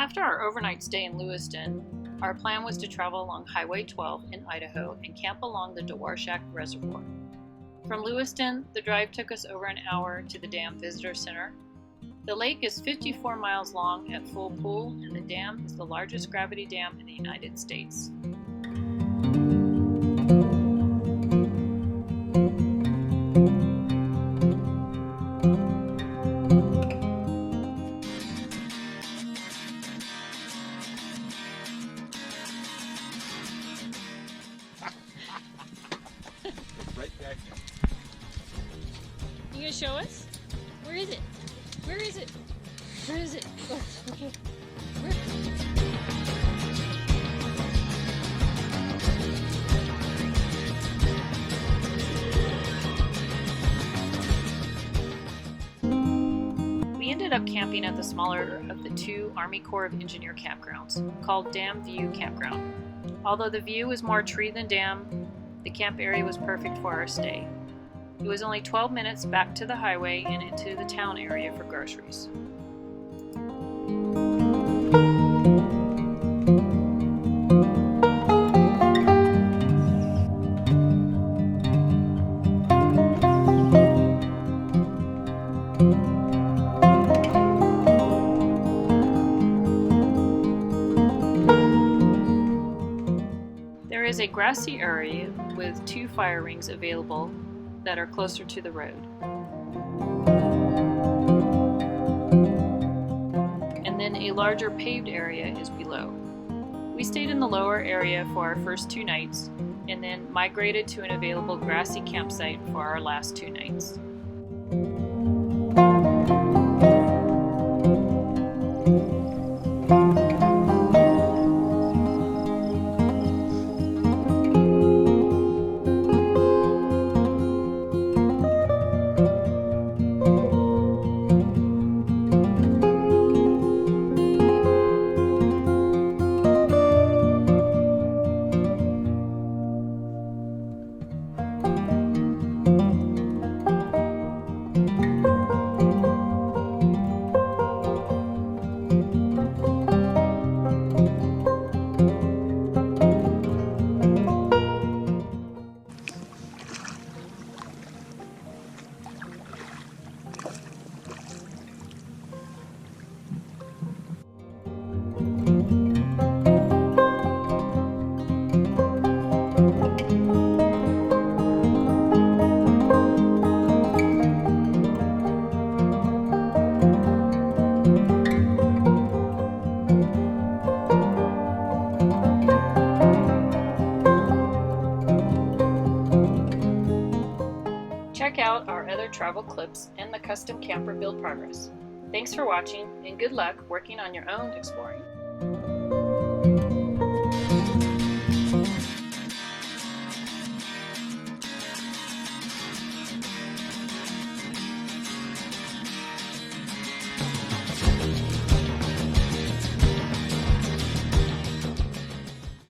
After our overnight stay in Lewiston, our plan was to travel along Highway 12 in Idaho and camp along the Dworshak Reservoir. From Lewiston, the drive took us over an hour to the dam visitor center. The lake is 54 miles long at full pool, and the dam is the largest gravity dam in the United States. Right back. You gonna show us? Where is it? Where is it? Where is it? Oh, okay. We ended up camping at the smaller of the two Army Corps of Engineer campgrounds, called Dam View Campground. Although the view was more tree than dam, the camp area was perfect for our stay. It was only 12 minutes back to the highway and into the town area for groceries. There is a grassy area with 2 fire rings available that are closer to the road. And then a larger paved area is below. We stayed in the lower area for our first 2 nights and then migrated to an available grassy campsite for our last 2 nights. Check out our other travel clips and the custom camper build progress. Thanks for watching, and good luck working on your own exploring.